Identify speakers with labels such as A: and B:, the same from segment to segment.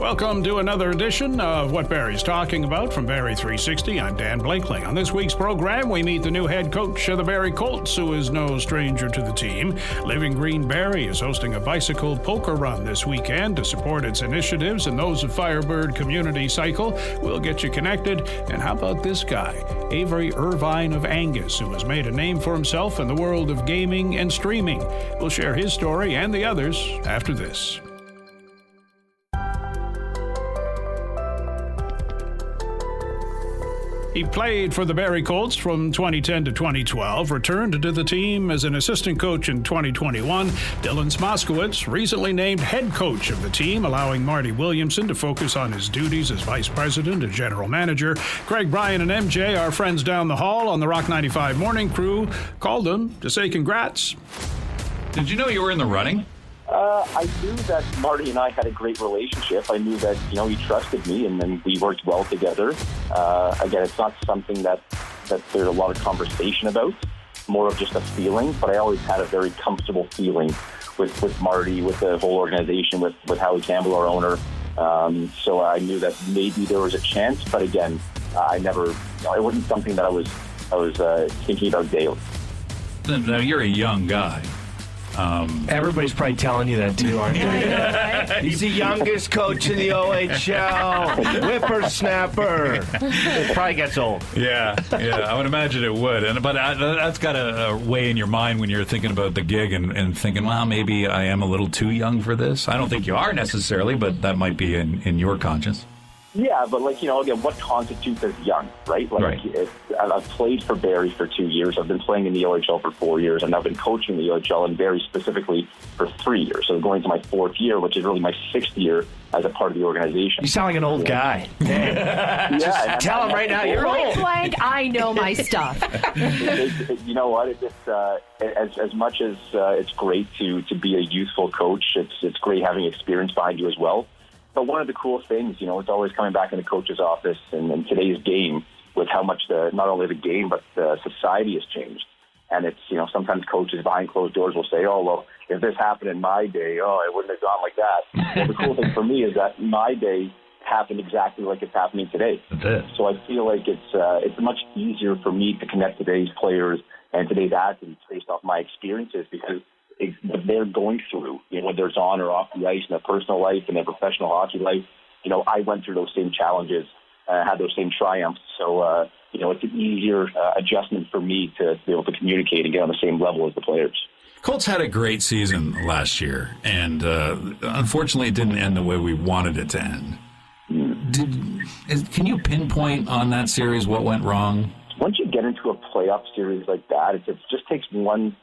A: Welcome to another edition of What Barrie's Talking About from Barrie 360. I'm Dan Blakeley. On this week's program, we meet the new head coach of the Barrie Colts, who is no stranger to the team. Living Green Barrie is hosting a bicycle poker run this weekend to support its initiatives and those of Firebird Community Cycle. We'll get you connected. And how about this guy, Avery Irvine of Angus, who has made a name for himself in the world of gaming and streaming. We'll share his story and the others after this. He played for the Barrie Colts from 2010 to 2012, returned to the team as an assistant coach in 2021. Dylan Smoskowitz recently named head coach of the team, allowing Marty Williamson to focus on his duties as vice president and general manager. Craig, Brian, and MJ, our friends down the hall on the Rock 95 morning crew, called him to say congrats.
B: Did you know you were in the running?
C: I knew that Marty and I had a great relationship. I knew that, he trusted me, and then we worked well together. Again, it's not something that there's a lot of conversation about, more of just a feeling, but I always had a very comfortable feeling with Marty, with the whole organization, with Howie Campbell, our owner. So I knew that maybe there was a chance, but again, it wasn't something that I was thinking about daily.
B: Now, you're a young guy.
D: Everybody's probably telling you that too, aren't they? He's the youngest coach in the OHL. Whippersnapper. It probably gets old.
B: Yeah, I would imagine it would. But that's got to weigh in your mind when you're thinking about the gig and thinking, well, maybe I am a little too young for this. I don't think you are necessarily, but that might be in your conscience.
C: Yeah, but again, what constitutes as young, right?
B: Right.
C: I've played for Barrie for 2 years. I've been playing in the OHL for 4 years, and I've been coaching the OHL and Barrie specifically for 3 years. So going to my fourth year, which is really my sixth year as a part of the organization.
D: You sound like an old guy.
C: Yeah,
D: tell him right now, you're old.
E: Blank, I know my stuff.
C: You know what? As much as it's great to be a youthful coach, it's great having experience behind you as well. But one of the cool things, it's always coming back in the coach's office and today's game with how much not only the game, but the society has changed. And it's, sometimes coaches behind closed doors will say, oh, well, if this happened in my day, it wouldn't have gone like that. Well, the cool thing for me is that my day happened exactly like it's happening today. So I feel like it's much easier for me to connect today's players and today's athletes based off my experiences because what they're going through, whether it's on or off the ice in their personal life and their professional hockey life, I went through those same challenges, had those same triumphs. So, it's an easier adjustment for me to be able to communicate and get on the same level as the players.
B: Colts had a great season last year, and unfortunately it didn't end the way we wanted it to end. Can you pinpoint on that series what went wrong?
C: Once you get into a playoff series like that, it just takes one,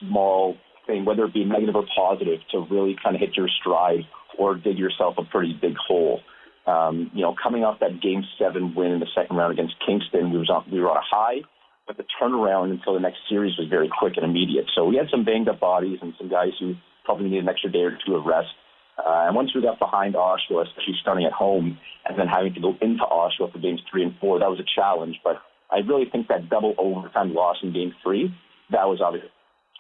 C: small thing, whether it be negative or positive, to really kind of hit your stride or dig yourself a pretty big hole. Coming off that Game 7 win in the second round against Kingston, we were on a high, but the turnaround until the next series was very quick and immediate. So we had some banged-up bodies and some guys who probably needed an extra day or two of rest. And once we got behind Oshawa, especially starting at home, and then having to go into Oshawa for Games 3 and 4, that was a challenge. But I really think that double overtime loss in Game 3, that was obvious.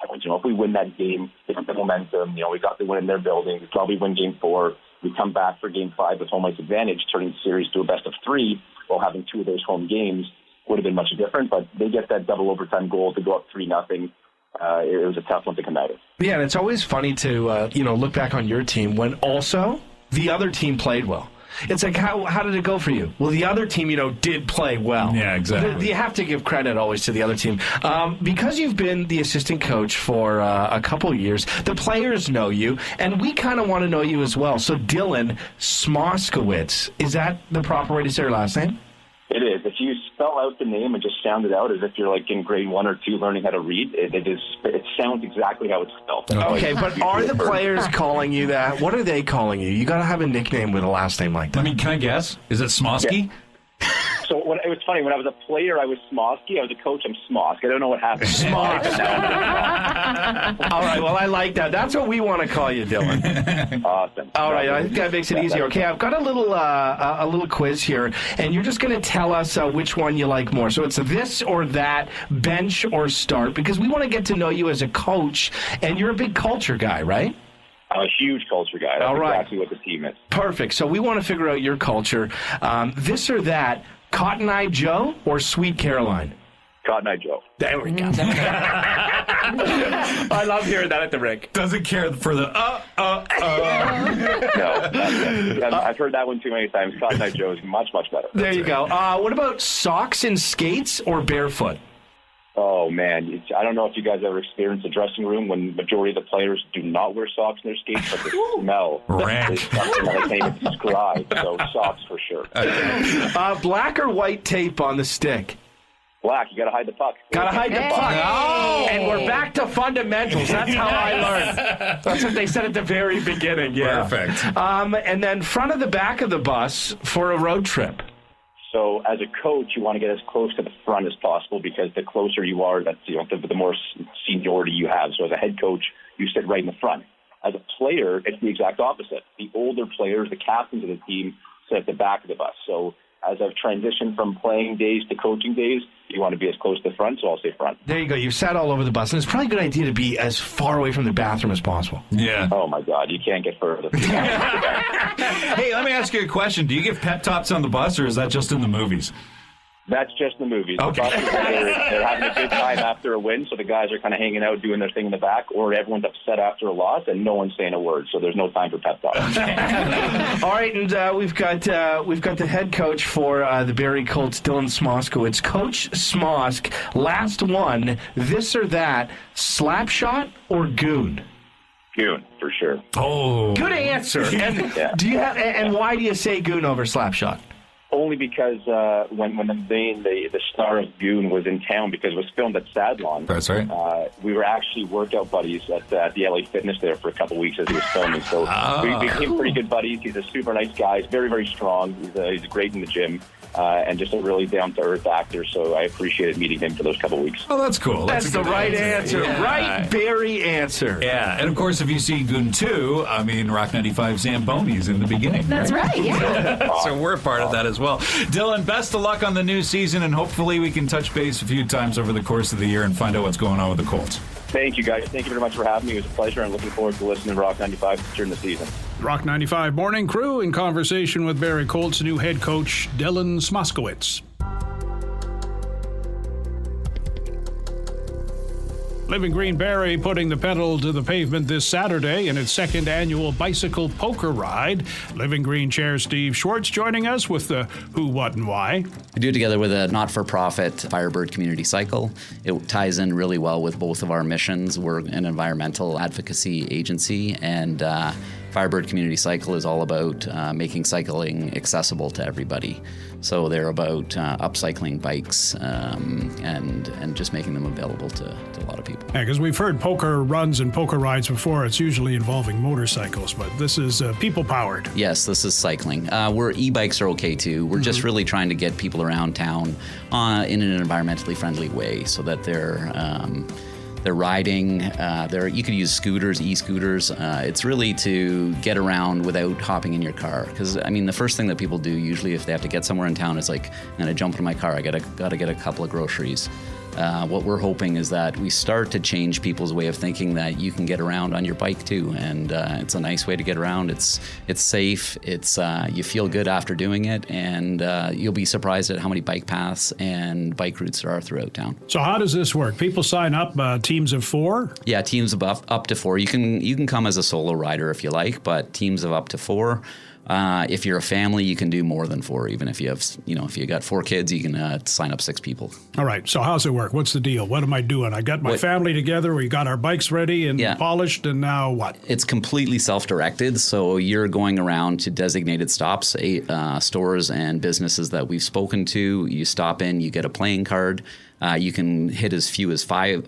C: If we win that game, we have the momentum. We got the win in their building. We probably win Game 4. We come back for Game 5 with home ice advantage, turning the series to a best of 3 while having 2 of those home games. Would have been much different, but they get that double overtime goal to go up 3-0. It was a tough one to come out of.
D: Yeah, and it's always funny to look back on your team when also the other team played well. It's like, how did it go for you? Well, the other team, did play well.
B: Yeah, exactly.
D: You have to give credit always to the other team. Because you've been the assistant coach for a couple of years, the players know you, and we kind of want to know you as well. So Dylan Smoskowitz, is that the proper way to say your last name?
C: It is. If you spell out the name and just sound it out as if you're like in grade 1 or 2 learning how to read, it sounds exactly how it's spelled.
D: Okay, but are the players calling you that? What are they calling you? You got to have a nickname with a last name like that.
B: Can I guess? Is it Smosky?
C: Yeah. So it was funny. When I was a player, I was Smosky. I was a coach, I'm Smosk. I don't know what happened.
D: Smosk. All right, well, I like that. That's what we want to call you, Dylan.
C: Awesome.
D: All right, I think that makes it easier. Okay, I've got a little quiz here, and you're just going to tell us which one you like more. So it's this or that, bench or start, because we want to get to know you as a coach, and you're a big culture guy, right?
C: I'm a huge culture guy. That's exactly what the team is.
D: Perfect. So we want to figure out your culture. This or that, Cotton Eye Joe or Sweet Caroline?
C: Cotton Eye Joe.
D: There we go. I love hearing that at the rink.
B: Doesn't care for the
C: No, I've heard that one too many times. Cotton Eye Joe is much, much better.
D: There you go. What about socks and skates or barefoot?
C: Oh, man. I don't know if you guys ever experienced the dressing room when majority of the players do not wear socks in their skates, but the smell is something that I can't even describe. So socks for sure.
D: Black or white tape on the stick?
C: Black. You got to hide the puck.
D: Gotta hide the puck.
B: Oh.
D: And we're back to fundamentals. That's how I learned. That's what they said at the very beginning. Yeah.
B: Perfect.
D: And then front of the back of the bus for a road trip.
C: So as a coach, you want to get as close to the front as possible because the closer you are, that's the more seniority you have. So as a head coach, you sit right in the front. As a player, it's the exact opposite. The older players, the captains of the team, sit at the back of the bus. So as I've transitioned from playing days to coaching days, you want to be as close to the front, so I'll say front.
D: There you go. You sat all over the bus, and it's probably a good idea to be as far away from the bathroom as possible.
B: Yeah.
C: Oh, my God. You can't get further.
B: Hey, let me ask you a question. Do you give pep talks on the bus, or is that just in the movies?
C: That's just the movies.
B: Okay.
C: The buses, they're having a good time after a win, so the guys are kind of hanging out, doing their thing in the back, or everyone's upset after a loss, and no one's saying a word, so there's no time for pep talk.
D: All right, and we've got the head coach for the Barrie Colts, Dylan Smoskowitz. Coach Smosk, last one, this or that, slap shot or goon?
C: Goon, for sure.
B: Oh.
D: Good answer. And do you have? And why do you say goon over slap shot?
C: Only because when the star of Goon was in town, because it was filmed at Sadlon.
B: That's right.
C: We were actually workout buddies at the LA Fitness there for a couple of weeks as he was filming. So we became pretty good buddies. He's a super nice guy. He's very, very strong. He's great in the gym. And just a really down-to-earth actor, so I appreciated meeting him for those couple of weeks.
B: Oh, that's cool.
D: That's the right answer.
B: Yeah.
D: Right Barrie answer.
B: Yeah, and of course, if you see Goon 2, I mean, Rock 95 Zamboni's in the beginning.
E: That's right, yeah.
B: So we're part of that as well. Dylan, best of luck on the new season, and hopefully we can touch base a few times over the course of the year and find out what's going on with the Colts.
C: Thank you, guys. Thank you very much for having me. It was a pleasure, and looking forward to listening to Rock 95 during the season.
A: Rock 95 Morning Crew in conversation with Barrie Colts' new head coach, Dylan Smoskowitz. Living Green Barrie putting the pedal to the pavement this Saturday in its second annual bicycle poker ride. Living Green Chair Steve Schwarz joining us with the who, what, and why.
F: We do it together with a not-for-profit Firebird Community Cycle. It ties in really well with both of our missions. We're an environmental advocacy agency, and Firebird Community Cycle is all about making cycling accessible to everybody. So they're about upcycling bikes and just making them available to a lot of people.
A: Yeah, because we've heard poker runs and poker rides before. It's usually involving motorcycles, but this is people-powered.
F: Yes, this is cycling. Where e-bikes are okay too. We're just really trying to get people around town in an environmentally friendly way so that they're riding. You could use scooters, e-scooters. It's really to get around without hopping in your car. Because, I mean, the first thing that people do usually if they have to get somewhere in town is like, I'm going to jump into my car. I got to get a couple of groceries. What we're hoping is that we start to change people's way of thinking that you can get around on your bike too, and it's a nice way to get around. It's safe. It's you feel good after doing it, and you'll be surprised at how many bike paths and bike routes there are throughout town.
A: So how does this work? People sign up, teams of 4?
F: Yeah, teams of up to 4. You can come as a solo rider if you like, but teams of up to 4. If you're a family, you can do more than 4. Even if you have, if you got 4 kids, you can sign up 6 people.
A: All right. So how's it work? What's the deal? What am I doing? I got my family together. We got our bikes ready and polished, and now what?
F: It's completely self-directed. So you're going around to designated stops, stores and businesses that we've spoken to. You stop in, you get a playing card. You can hit as few as 5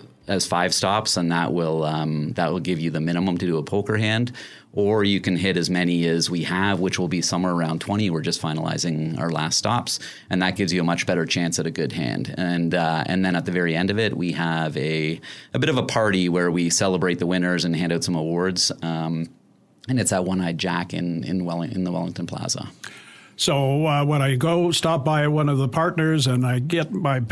F: stops, and that will give you the minimum to do a poker hand. Or you can hit as many as we have, which will be somewhere around 20. We're just finalizing our last stops, and that gives you a much better chance at a good hand. And then at the very end of it, we have a bit of a party where we celebrate the winners and hand out some awards. And it's at One-Eyed Jack in the Wellington Plaza.
A: So when I go stop by one of the partners and I get my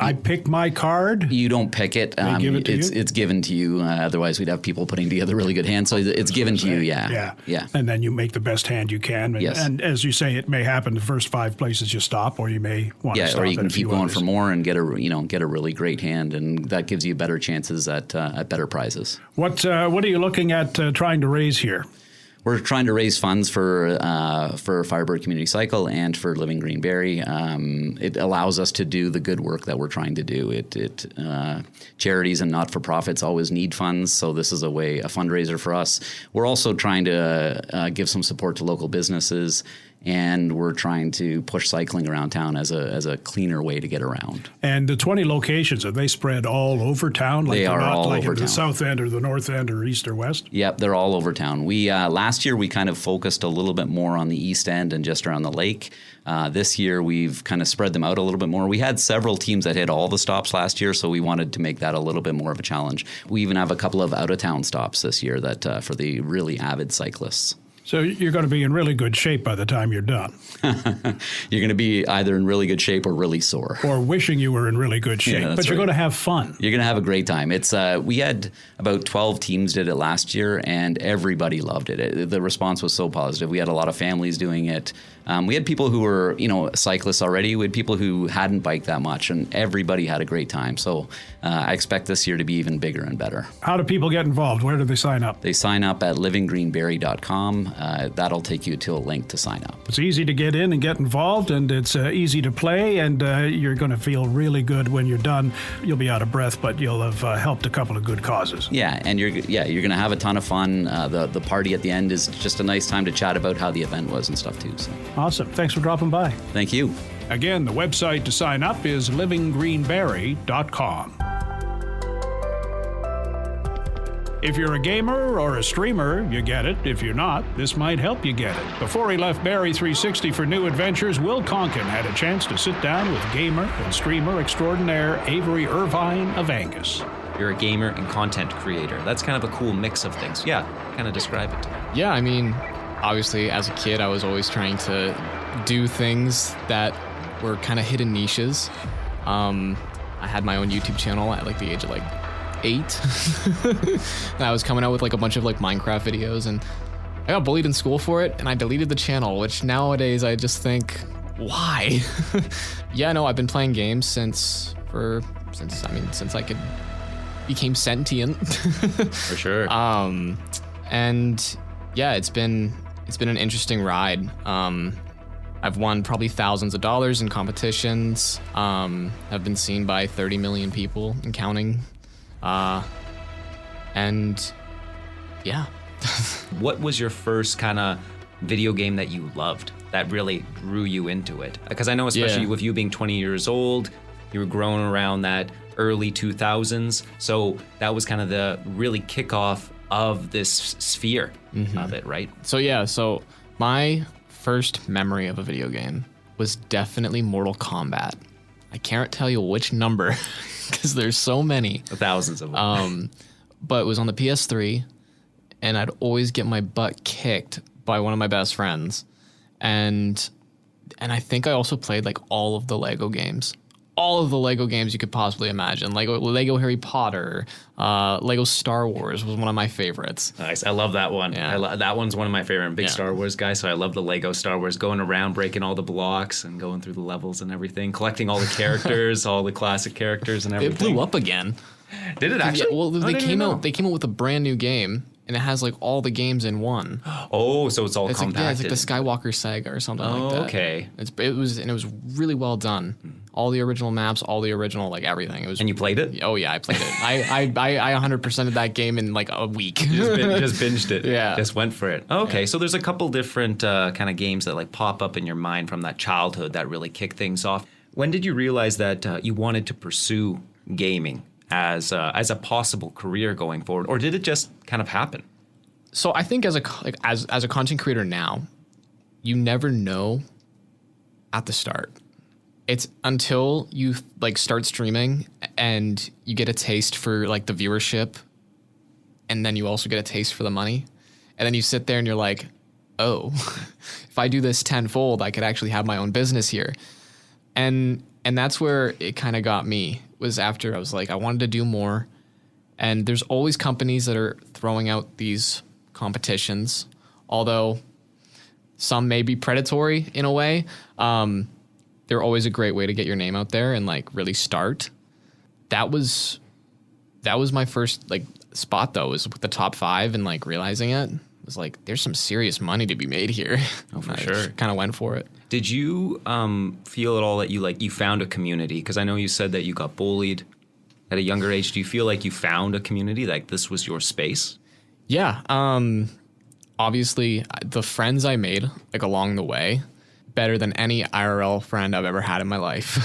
A: I pick my card.
F: You don't pick it.
A: They give it to you?
F: It's given to you. Otherwise, we'd have people putting together really good hands. So it's given to you. Yeah.
A: And then you make the best hand you can. And,
F: Yes.
A: and as you say, it may happen the first 5 places you stop, or you may want to stop
F: or you
A: at
F: can
A: a few
F: keep going
A: others.
F: for more and get a really great hand, and that gives you better chances at better prizes.
A: What are you looking at trying to raise here?
F: We're trying to raise funds for Firebird Community Cycle and for Living Green Barrie. It allows us to do the good work that we're trying to do. Charities and not-for-profits always need funds, so this is a fundraiser for us. We're also trying to give some support to local businesses, and we're trying to push cycling around town as a cleaner way to get around.
A: And the 20 locations, are they spread all over town? Like
F: They are
A: not
F: all
A: like
F: over
A: in the
F: town.
A: south end or the north end or east or west?
F: Yep, they're all over town. We last year we kind of focused a little bit more on the east end and just around the lake. This year we've kind of spread them out a little bit more. We had several teams that hit all the stops last year, so we wanted to make that a little bit more of a challenge. We even have a couple of out-of-town stops this year that for the really avid cyclists.
A: So you're going to be in really good shape by the time you're done.
F: You're going to be either in really good shape or really sore.
A: Or wishing you were in really good shape.
F: that's
A: But you're
F: right.
A: going to have fun.
F: You're going to have a great time. It's we had about 12 teams did it last year, and everybody loved it. The response was so positive. We had a lot of families doing it. We had people who were, cyclists already. We had people who hadn't biked that much, and everybody had a great time. So I expect this year to be even bigger and better.
A: How do people get involved? Where do they sign up?
F: They sign up at livinggreenbarrie.com. That'll take you to a link to sign up.
A: It's easy to get in and get involved, and it's easy to play, and you're going to feel really good when you're done. You'll be out of breath, but you'll have helped a couple of good causes.
F: Yeah, and you're going to have a ton of fun. The party at the end is just a nice time to chat about how the event was and stuff too. So.
A: Awesome. Thanks for dropping by.
F: Thank you.
A: Again, the website to sign up is livinggreenbarrie.com. If you're a gamer or a streamer, you get it. If you're not, this might help you get it. Before he left Barrie 360 for new adventures, Will Conkin had a chance to sit down with gamer and streamer extraordinaire Avery Irvine of Angus.
G: You're a gamer and content creator. That's kind of a cool mix of things. Yeah, kind of describe it.
H: Yeah, I mean, obviously, as a kid, I was always trying to do things that were kind of hidden niches. I had my own YouTube channel at the age of 8. And I was coming out with a bunch of Minecraft videos, and I got bullied in school for it, and I deleted the channel, which nowadays I just think, why? Yeah, no, I've been playing games since I became sentient.
G: For sure.
H: And yeah, it's been an interesting ride. I've won probably thousands of dollars in competitions. I've been seen by 30 million people and counting. And yeah.
G: What was your first kind of video game that you loved that really drew you into it? Because I know, especially with you being 20 years old, you were growing around that early 2000s. So that was kind of the really kickoff of this sphere of it, right?
H: So my first memory of a video game was definitely Mortal Kombat. I can't tell you which number because there's so many.
G: Thousands of them.
H: But it was on the PS3, and I'd always get my butt kicked by one of my best friends. And I think I also played all of the Lego games. All of the Lego games you could possibly imagine. Lego Harry Potter, Lego Star Wars was one of my favorites.
G: Nice. I love that one.
H: Yeah.
G: That one's one of my favorite. I'm a big Star Wars guy, so I love the Lego Star Wars, going around, breaking all the blocks and going through the levels and everything, collecting all the characters, all the classic characters and everything.
H: It blew up again.
G: Did it actually?
H: Yeah, well,
G: I
H: they
G: didn't
H: came
G: know.
H: out with a brand new game, and it has all the games in one.
G: Oh, so it's all
H: It's
G: compacted.
H: it's the Skywalker saga or something like that.
G: Okay.
H: It was really well done. All the original maps, all the original everything. It was.
G: And you played it?
H: Oh yeah, I played it. I 100%ed that game in a week.
G: Just binged it.
H: Yeah.
G: Just went for it. Okay, so there's a couple different kind of games that pop up in your mind from that childhood that really kick things off. When did you realize that you wanted to pursue gaming as a possible career going forward, or did it just kind of happen?
H: So I think as a content creator now, you never know at the start. It's until you start streaming and you get a taste for the viewership, and then you also get a taste for the money, and then you sit there and you're like, oh, if I do this tenfold, I could actually have my own business here. And that's where it kind of got me, was after I was like, I wanted to do more. And there's always companies that are throwing out these competitions, although some may be predatory in a way. They're always a great way to get your name out there and like really start. That was my first like spot though, was with the top 5 and like realizing it was like, there's some serious money to be made here.
G: Oh, for sure.
H: Kind of went for it.
G: Did you feel at all that you found a community? Because I know you said that you got bullied at a younger age. Do you feel like you found a community, like this was your space? Yeah.
H: Obviously, the friends I made like along the way, better than any IRL friend I've ever had in my life.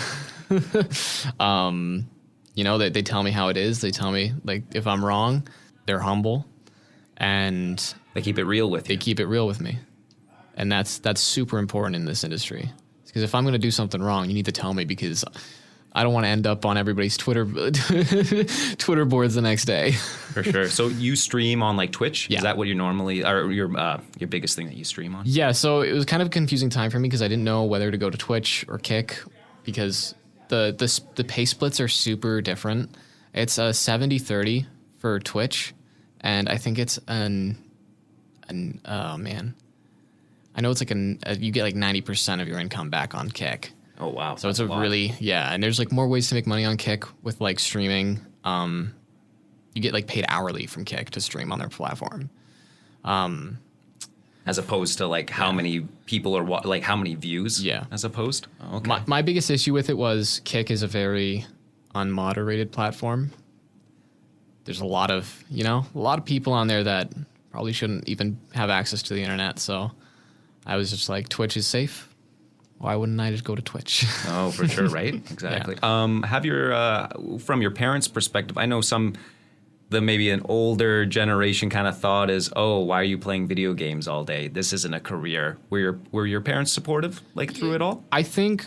H: You know, they tell me how it is. They tell me like if I'm wrong, they're humble, and
G: they keep it real with you.
H: They keep it real with me, and that's super important in this industry. Because if I'm going to do something wrong, you need to tell me, because I don't want to end up on everybody's Twitter boards the next day.
G: For sure. So you stream on like Twitch?
H: Yeah.
G: Is that what you normally, or your biggest thing that you stream on?
H: Yeah. So it was kind of a confusing time for me because I didn't know whether to go to Twitch or Kick, because the pay splits are super different. It's a 70-30 for Twitch, and I think it's oh man, I know it's like you get like 90% of your income back on Kick.
G: Oh wow!
H: So it's a really, and there's like more ways to make money on Kick with like streaming. You get like paid hourly from Kick to stream on their platform.
G: As opposed to like how many people are like how many views?
H: Yeah.
G: As opposed. Oh, okay.
H: My biggest issue with it was Kick is a very unmoderated platform. There's a lot of people on there that probably shouldn't even have access to the internet. So I was just like, Twitch is safe. Why wouldn't I just go to Twitch?
G: Oh, for sure, right? Exactly. Yeah. Have your from your parents' perspective, I know maybe an older generation kind of thought is, oh, why are you playing video games all day? This isn't a career. Were your parents supportive like through it all?
H: I think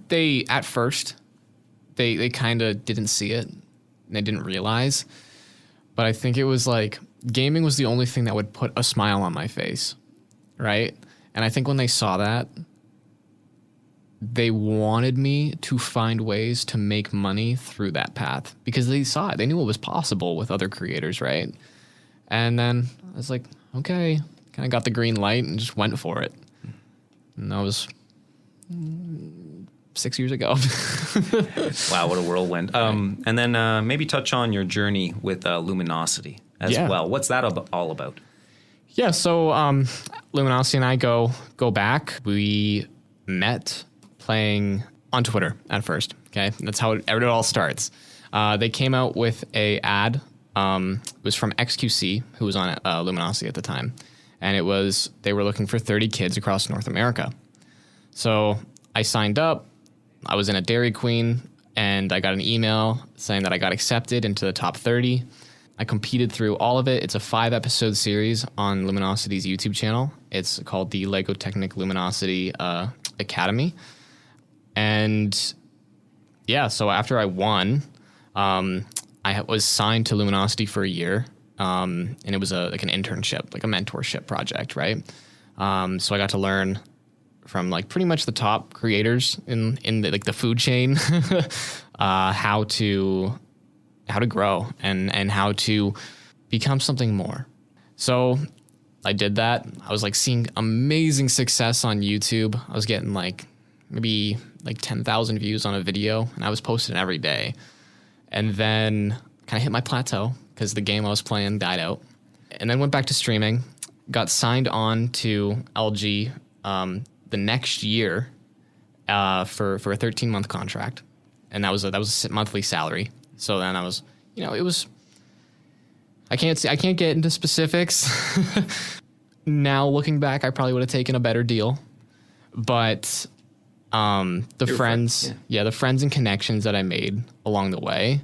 H: they at first they kind of didn't see it and they didn't realize, but I think it was like gaming was the only thing that would put a smile on my face, right? And I think when they saw that, they wanted me to find ways to make money through that path, because they saw it. They knew it was possible with other creators, right? And then I was like, okay, kind of got the green light and just went for it. And that was 6 years ago.
G: Wow, what a whirlwind. And then maybe touch on your journey with Luminosity as well. What's that all about?
H: Yeah, so Luminosity and I go back. We met playing on Twitter at first. Okay, that's how it all starts. They came out with a ad. It was from XQC, who was on Luminosity at the time, and they were looking for 30 kids across North America. So I signed up. I was in a Dairy Queen, and I got an email saying that I got accepted into the top 30. I competed through all of it. It's a 5-episode series on Luminosity's YouTube channel. It's called the Lego Technic Luminosity Academy. And yeah, so after I won, I was signed to Luminosity for a year. And it was like an internship, like a mentorship project, right? So I got to learn from like pretty much the top creators in the food chain, how to grow and how to become something more. So I did that. I was like seeing amazing success on YouTube. I was getting like maybe like 10,000 views on a video, and I was posting every day. And then kind of hit my plateau because the game I was playing died out. And then went back to streaming, got signed on to LG the next year for a 13-month contract. And that was a monthly salary. So then I was, it was, I can't get into specifics. Now looking back, I probably would have taken a better deal, but the friends and connections that I made along the way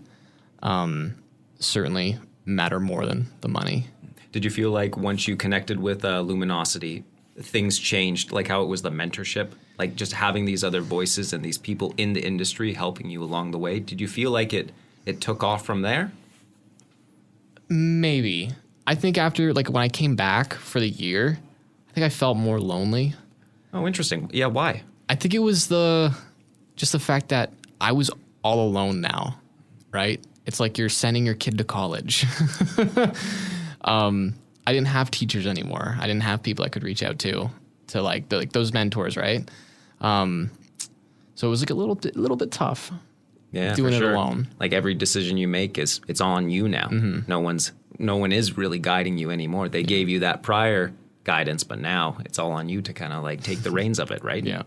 H: certainly matter more than the money.
G: Did you feel like once you connected with Luminosity, things changed, like how it was the mentorship, like just having these other voices and these people in the industry helping you along the way? Did you feel like it took off from there?
H: Maybe. I think after, like, when I came back for the year, I think I felt more lonely.
G: Oh, interesting. Yeah, why?
H: I think it was just the fact that I was all alone now, right? It's like you're sending your kid to college. I didn't have teachers anymore. I didn't have people I could reach out to like those mentors, right? So it was like a little bit tough.
G: Yeah,
H: doing
G: for
H: it
G: sure.
H: alone.
G: Like every decision you make it's on you now. No one is really guiding you anymore. They gave you that prior guidance, but now it's all on you to kind of like take the reins of it, right?
H: Yeah.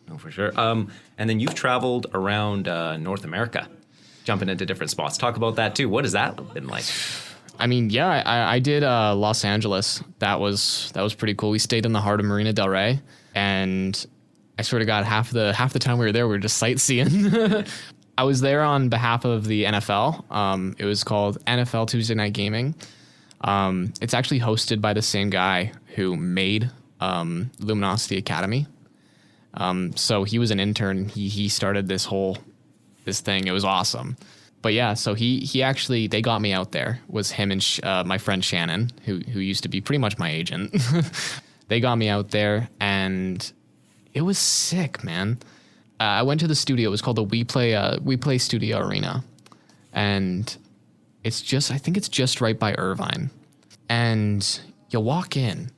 G: No, for sure. And then you've traveled around North America, jumping into different spots. Talk about that too. What has that been like?
H: I mean, yeah, I did Los Angeles. That was pretty cool. We stayed in the heart of Marina Del Rey, and I sort of got half the time we were there, we were just sightseeing. I was there on behalf of the NFL. It was called NFL Tuesday Night Gaming. It's actually hosted by the same guy who made Luminosity Academy. So he was an intern. He started this thing. It was awesome. But yeah, so he actually, they got me out there. Was him and my friend Shannon, who used to be pretty much my agent. They got me out there, and it was sick, man. I went to the studio. It was called the We Play Studio Arena, and I think it's just right by Irvine. And you walk in,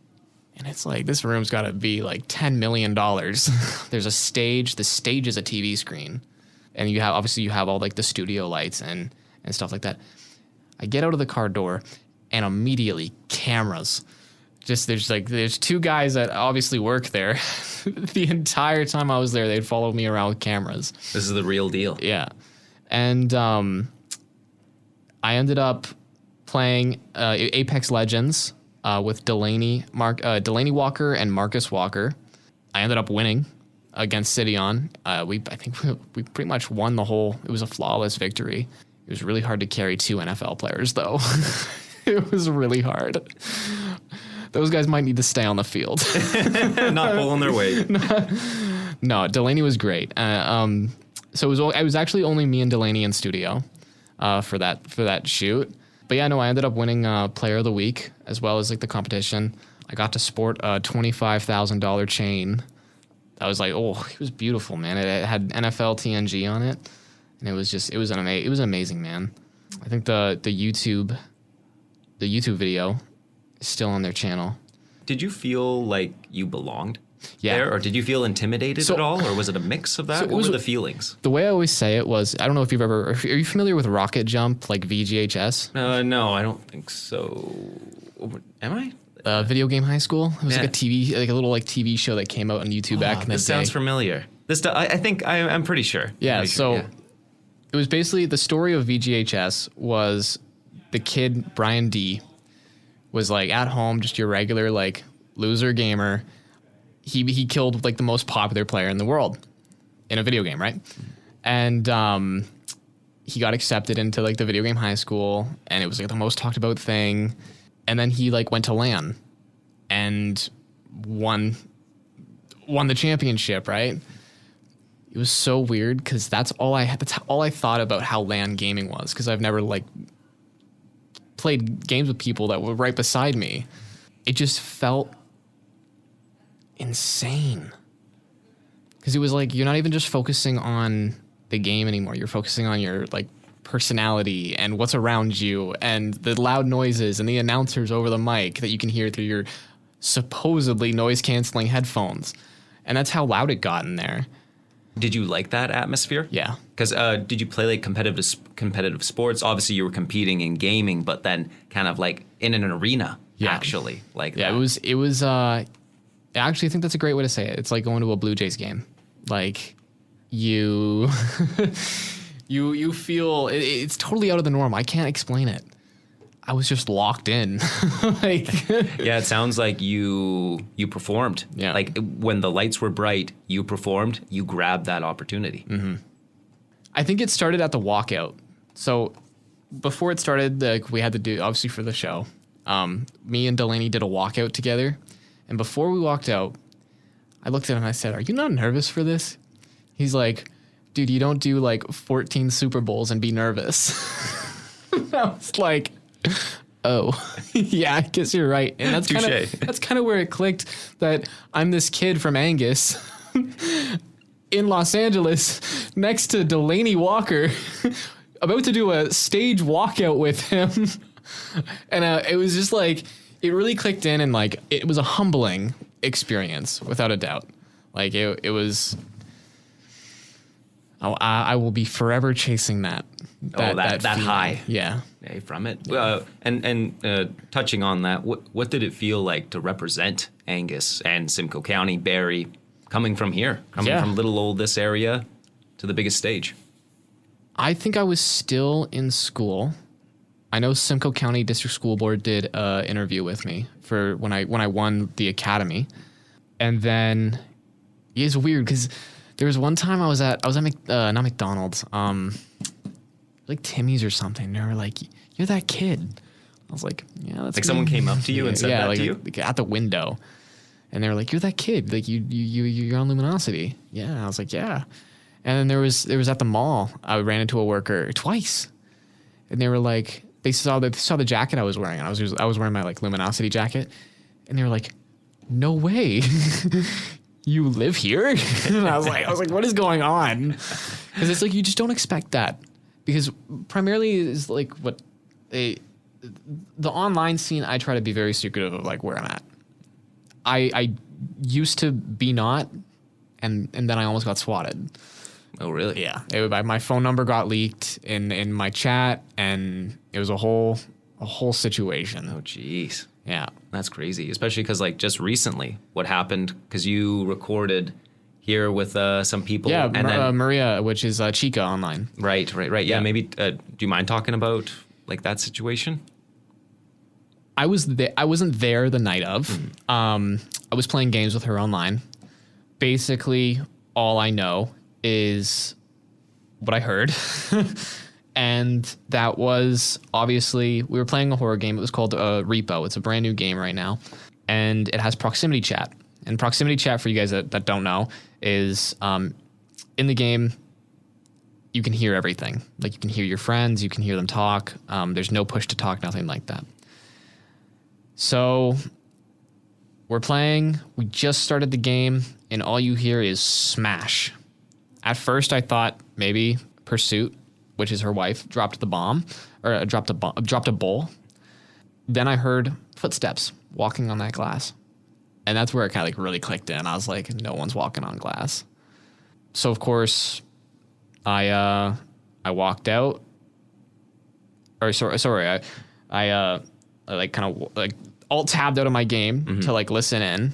H: and it's like, this room's got to be like $10 million. There's a stage. The stage is a TV screen. And you have all like the studio lights and stuff like that. I get out of the car door, and immediately cameras. There's two guys that obviously work there. The entire time I was there, they'd follow me around with cameras.
G: This is the real deal.
H: Yeah. And I ended up playing Apex Legends with Delaney Walker and Marcus Walker. I ended up winning against Cidion. I think we pretty much won the whole. It was a flawless victory. It was really hard to carry two NFL players, though. It was really hard. Those guys might need to stay on the field.
G: Not pulling their weight.
H: No, Delaney was great. So it was actually only me and Delaney in studio for that shoot. But yeah, no, I ended up winning Player of the Week as well as like the competition. I got to sport a $25,000 chain. I was like, oh, it was beautiful, man. It had NFL TNG on it, and it was amazing, man. I think the YouTube video is still on their channel.
G: Did you feel like you belonged
H: Yeah.
G: there, or did you feel intimidated at all, or was it a mix of that? What were the feelings?
H: The way I always say it was, I don't know if are you familiar with Rocket Jump, like VGHS?
G: No, I don't think so. Am I?
H: Video Game High School. It was like a little like TV show that came out on YouTube back in the day.
G: This sounds familiar. I think I'm pretty sure.
H: Yeah. It was basically the story of VGHS was the kid Brian D was like at home, just your regular like loser gamer. He killed like the most popular player in the world in a video game, right? And he got accepted into like the Video Game High School, and it was like the most talked about thing. And then he like went to LAN and won the championship, right? It was so weird because that's all I thought about how LAN gaming was, because I've never like played games with people that were right beside me. It just felt insane because it was like you're not even just focusing on the game anymore. You're focusing on your like personality and what's around you and the loud noises and the announcers over the mic that you can hear through your supposedly noise canceling headphones. And that's how loud it got in there.
G: Did you like that atmosphere?
H: Yeah.
G: Because did you play like competitive sports? Obviously, you were competing in gaming, but then kind of like in an arena, actually. Like
H: yeah,
G: that.
H: it was. I actually think that's a great way to say it. It's like going to a Blue Jays game. Like you, you feel it's totally out of the norm. I can't explain it. I was just locked in. Like
G: yeah, it sounds like you performed.
H: Yeah.
G: Like when the lights were bright, you performed. You grabbed that opportunity.
H: Mm-hmm. I think it started at the walkout. So before it started, like we had to do obviously for the show. Me and Delaney did a walkout together, and before we walked out, I looked at him and I said, "Are you not nervous for this?" He's like, "Dude, you don't do like 14 Super Bowls and be nervous." I was like, oh, yeah, I guess you're right. And that's kind of where it clicked that I'm this kid from Angus in Los Angeles next to Delaney Walker about to do a stage walkout with him. And it was just like, it really clicked in, and like, it was a humbling experience without a doubt. Like it was, I will be forever chasing that
G: high.
H: Yeah.
G: From it. And touching on that, what did it feel like to represent Angus and Simcoe County, Barrie, coming from here, from little old this area to the biggest stage?
H: I think I was still in school. I know Simcoe County District School Board did an interview with me for when I won the academy, and then it's weird because there was one time I was at not McDonald's, like Timmy's or something. They were like, "You're that kid." I was like, "Yeah, that's
G: like me." Someone came up to you and said that
H: like,
G: to you
H: at the window, and they were like, "You're that kid. Like you're on Luminosity." Yeah, I was like, "Yeah." And then there was at the mall. I ran into a worker twice, and they were like, they saw the jacket I was wearing, and I was wearing my like Luminosity jacket, and they were like, "No way." You live here? And I was like, what is going on? Because it's like, you just don't expect that. Because primarily is like the online scene, I try to be very secretive of like where I'm at. I used to be not, and then I almost got swatted.
G: Oh, really?
H: Yeah. My phone number got leaked in my chat, and it was a whole situation.
G: Oh, jeez.
H: Yeah.
G: That's crazy, especially because like just recently, what happened? Because you recorded here with some people.
H: Yeah,
G: and then
H: Maria, which is Chica online.
G: Right. Yeah, maybe. Do you mind talking about like that situation?
H: I wasn't there the night of. I was playing games with her online. Basically, all I know is what I heard. And that was, obviously, we were playing a horror game. It was called Repo. It's a brand new game right now. And it has proximity chat. And proximity chat, for you guys that don't know, is in the game, you can hear everything. Like, you can hear your friends. You can hear them talk. There's no push to talk, nothing like that. So we're playing. We just started the game, and all you hear is smash. At first, I thought maybe Pursuit, which is her wife, dropped a bowl. Then I heard footsteps walking on that glass. And that's where it kind of like really clicked in. I was like, no one's walking on glass. So of course, I walked out. Or sorry, I like kind of like alt tabbed out of my game to like listen in.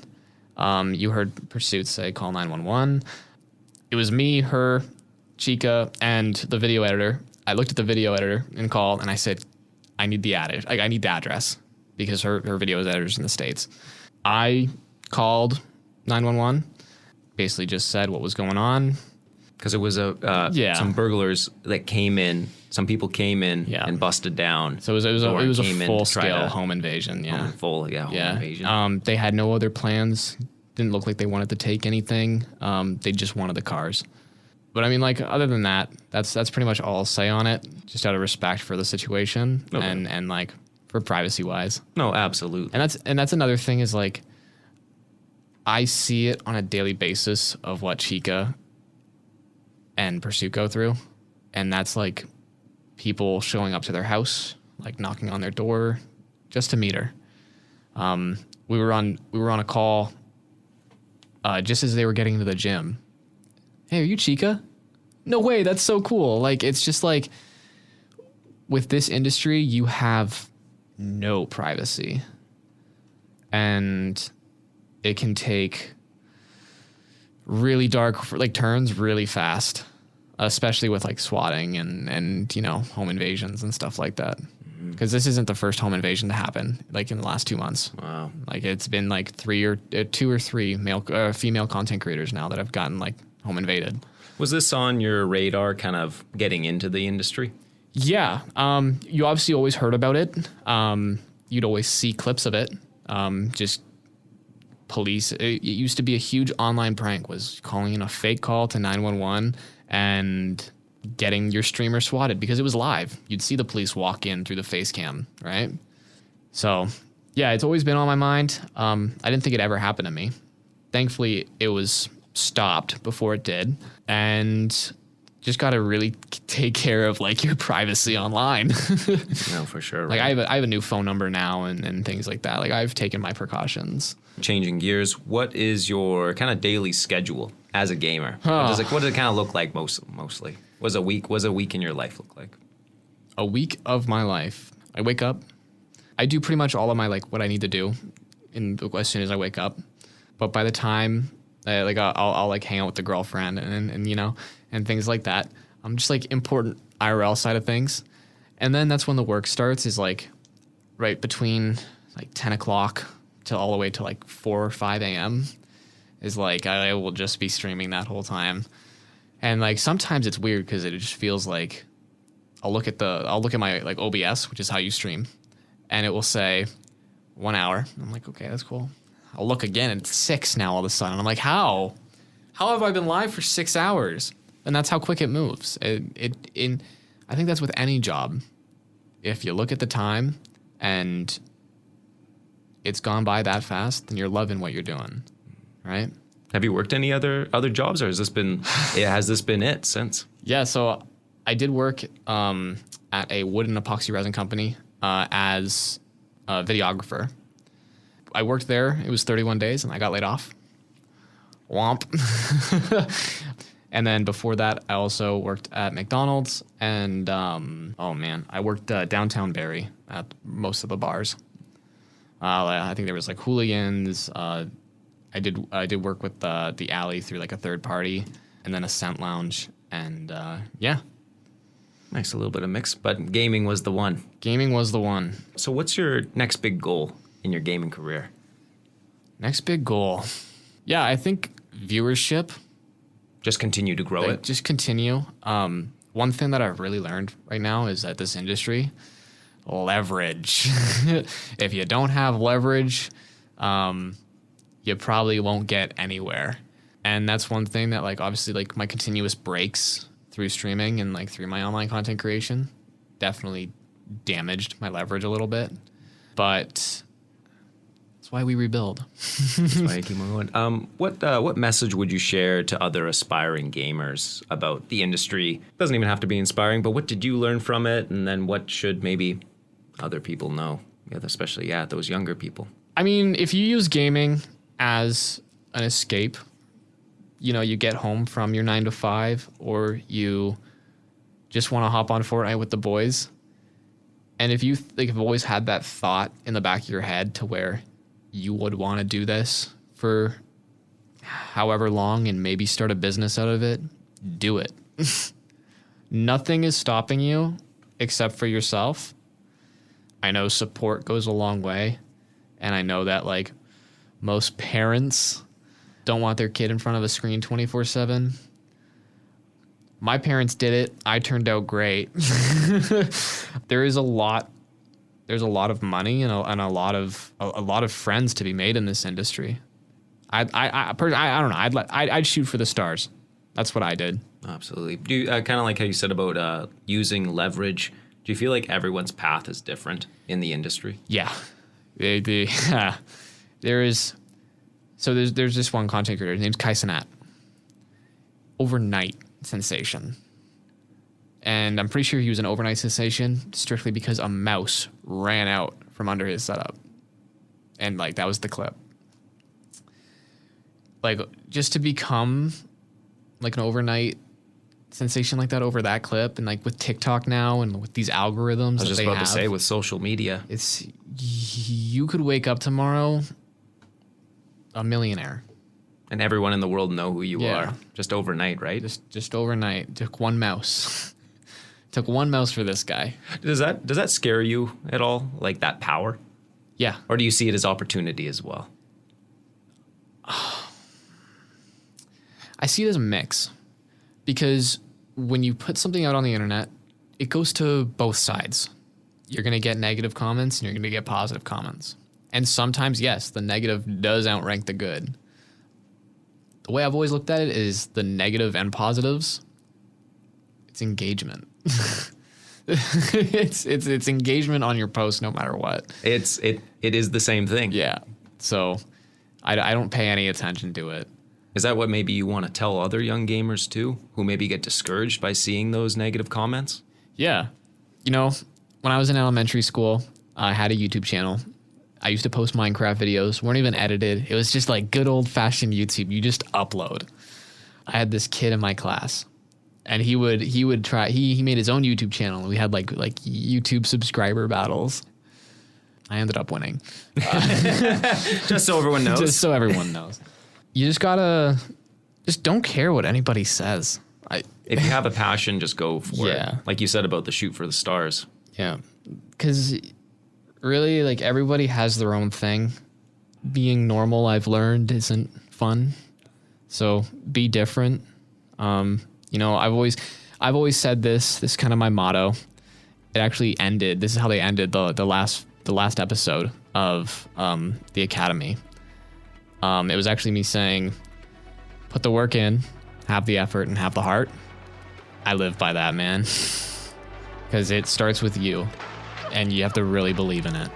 H: You heard Pursuit say call 911. It was me, her, Chica, and the video editor. I looked at the video editor and called, and I said, I need the address, because her video editor's in the States. I called 911, basically just said what was going on.
G: Because it was some burglars that came in. Some people came in and busted down.
H: So it was a full scale home invasion. Yeah,
G: home invasion.
H: They had no other plans. Didn't look like they wanted to take anything. They just wanted the cars. But I mean, like, other than that, that's pretty much all I'll say on it, just out of respect for the situation and like for privacy wise.
G: No, absolutely.
H: And that's another thing is like, I see it on a daily basis of what Chica and Pursuit go through, and that's like people showing up to their house, like knocking on their door, just to meet her. We were on a call just as they were getting into the gym. Hey, are you Chica? No way, that's so cool. Like, it's just like, with this industry, you have no privacy. And it can take really dark like turns really fast, especially with like swatting and you know, home invasions and stuff like that. Because this isn't the first home invasion to happen, like in the last 2 months.
G: Wow.
H: Like, it's been like 2 or 3 female content creators now that have gotten like home invaded.
G: Was this on your radar, kind of getting into the industry?
H: Yeah. You obviously always heard about it. You'd always see clips of it. Just police. It used to be a huge online prank, was calling in a fake call to 911 and getting your streamer swatted because it was live. You'd see the police walk in through the face cam, right? So, yeah, it's always been on my mind. I didn't think it ever happened to me. Thankfully, it was stopped before it did. And just got to really take care of like your privacy online.
G: No, for sure.
H: Like
G: right.
H: I have a new phone number now and things like that. Like I've taken my precautions.
G: Changing gears, what is your kind of daily schedule as a gamer? What does it kind of look like mostly? What does a week in your life look like?
H: A week of my life. I wake up. I do pretty much all of my like what I need to do as soon as I wake up. But by the time I'll like hang out with the girlfriend and you know, and things like that. Just like important IRL side of things. And then that's when the work starts, is like right between like 10 o'clock till all the way to like 4 or 5 a.m. is like I will just be streaming that whole time. And like sometimes it's weird because it just feels like I'll look at my like OBS, which is how you stream, and it will say 1 hour. I'm like, okay, that's cool. I'll look again and it's 6 now all of a sudden. I'm like, how have I been live for 6 hours? And that's how quick it moves. I think that's with any job. If you look at the time and it's gone by that fast, then you're loving what you're doing, right?
G: Have you worked any other jobs, or has this been it since?
H: Yeah, so I did work at a wood and epoxy resin company as a videographer. I worked there. It was 31 days, and I got laid off. Womp. And then before that, I also worked at McDonald's, and I worked downtown Barrie at most of the bars. I think there was like Hooligans. I did work with the alley through like a third party, and then a scent lounge, and yeah.
G: Nice, a little bit of mix, but gaming was the one.
H: Gaming was the one.
G: So what's your next big goal in your gaming career?
H: Next big goal. Yeah, I think viewership.
G: Just continue to grow it.
H: Just continue. One thing that I've really learned right now is that this industry, leverage. If you don't have leverage, you probably won't get anywhere. And that's one thing that like obviously like my continuous breaks through streaming and like through my online content creation definitely damaged my leverage a little bit. But that's why we rebuild.
G: That's why you keep on going. What message would you share to other aspiring gamers about the industry? Doesn't even have to be inspiring, but what did you learn from it? And then what should maybe other people know? Yeah, especially, those younger people.
H: I mean, if you use gaming as an escape, you know, you get home from your 9 to 5, or you just want to hop on Fortnite with the boys. And if you have always had that thought in the back of your head to where you would want to do this for however long and maybe start a business out of it, do it. Nothing is stopping you except for yourself. I know support goes a long way, and I know that like most parents don't want their kid in front of a screen 24/7. My parents did it. I turned out great. There's a lot of money and a lot of friends to be made in this industry. I don't know. I'd shoot for the stars. That's what I did.
G: Absolutely. Do you kind of like how you said about using leverage? Do you feel like everyone's path is different in the industry?
H: Yeah, there's this one content creator. His name's Kai Cenat. Overnight sensation. And I'm pretty sure he was an overnight sensation strictly because a mouse ran out from under his setup. And like that was the clip. Like just to become like an overnight sensation like that over that clip, and like with TikTok now and with these algorithms
G: I was just about to say with social media.
H: You could wake up tomorrow a millionaire.
G: And everyone in the world know who you are. Just overnight, right?
H: Just overnight. Took one mouse. Took one mouse for this guy.
G: Does that scare you at all? Like that power?
H: Yeah.
G: Or do you see it as opportunity as well?
H: I see it as a mix. Because when you put something out on the internet, it goes to both sides. You're going to get negative comments and you're going to get positive comments. And sometimes, yes, the negative does outrank the good. The way I've always looked at it is the negative and positives. It's engagement. it's engagement on your post no matter what.
G: It is the same thing.
H: Yeah. So I don't pay any attention to it.
G: Is that what maybe you want to tell other young gamers too, who maybe get discouraged by seeing those negative comments?
H: Yeah. You know, when I was in elementary school, I had a YouTube channel. I used to post Minecraft videos, weren't even edited. It was just like good old fashioned YouTube. You just upload. I had this kid in my class, and he would try. He made his own YouTube channel. We had like YouTube subscriber battles. I ended up winning.
G: Just so everyone knows.
H: Just so everyone knows. You just gotta don't care what anybody says.
G: If you have a passion, just go for it.
H: Yeah.
G: Like you said about the shoot for the stars.
H: Yeah, because really, like, everybody has their own thing. Being normal, I've learned, isn't fun. So be different. You know, I've always said this. This is kind of my motto. It actually ended. This is how they ended the last episode of the Academy. It was actually me saying, "Put the work in, have the effort, and have the heart." I live by that, man, because it starts with you, and you have to really believe in it.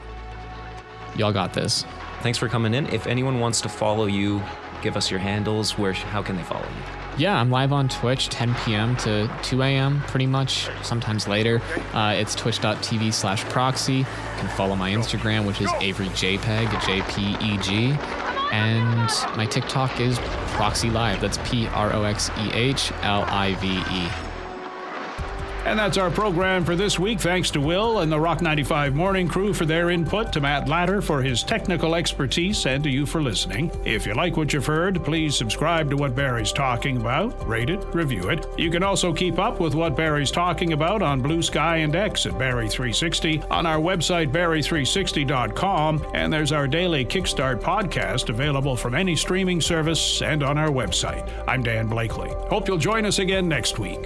H: Y'all got this.
G: Thanks for coming in. If anyone wants to follow you, give us your handles. How can they follow you?
H: Yeah, I'm live on Twitch 10 p.m. to 2 a.m. pretty much, sometimes later. It's twitch.tv/proxy. You can follow my Instagram, which is AveryJPEG, JPEG. And my TikTok is Proxy Live. That's PROXEHLIVE.
A: And that's our program for this week. Thanks to Will and the Rock 95 morning crew for their input, to Matt Latter for his technical expertise, and to you for listening. If you like what you've heard, please subscribe to What Barrie's Talking About, rate it, review it. You can also keep up with What Barrie's Talking About on Blue Sky and X at Barrie360, on our website Barrie360.com, and there's our daily Kickstart podcast available from any streaming service and on our website. I'm Dan Blakeley. Hope you'll join us again next week.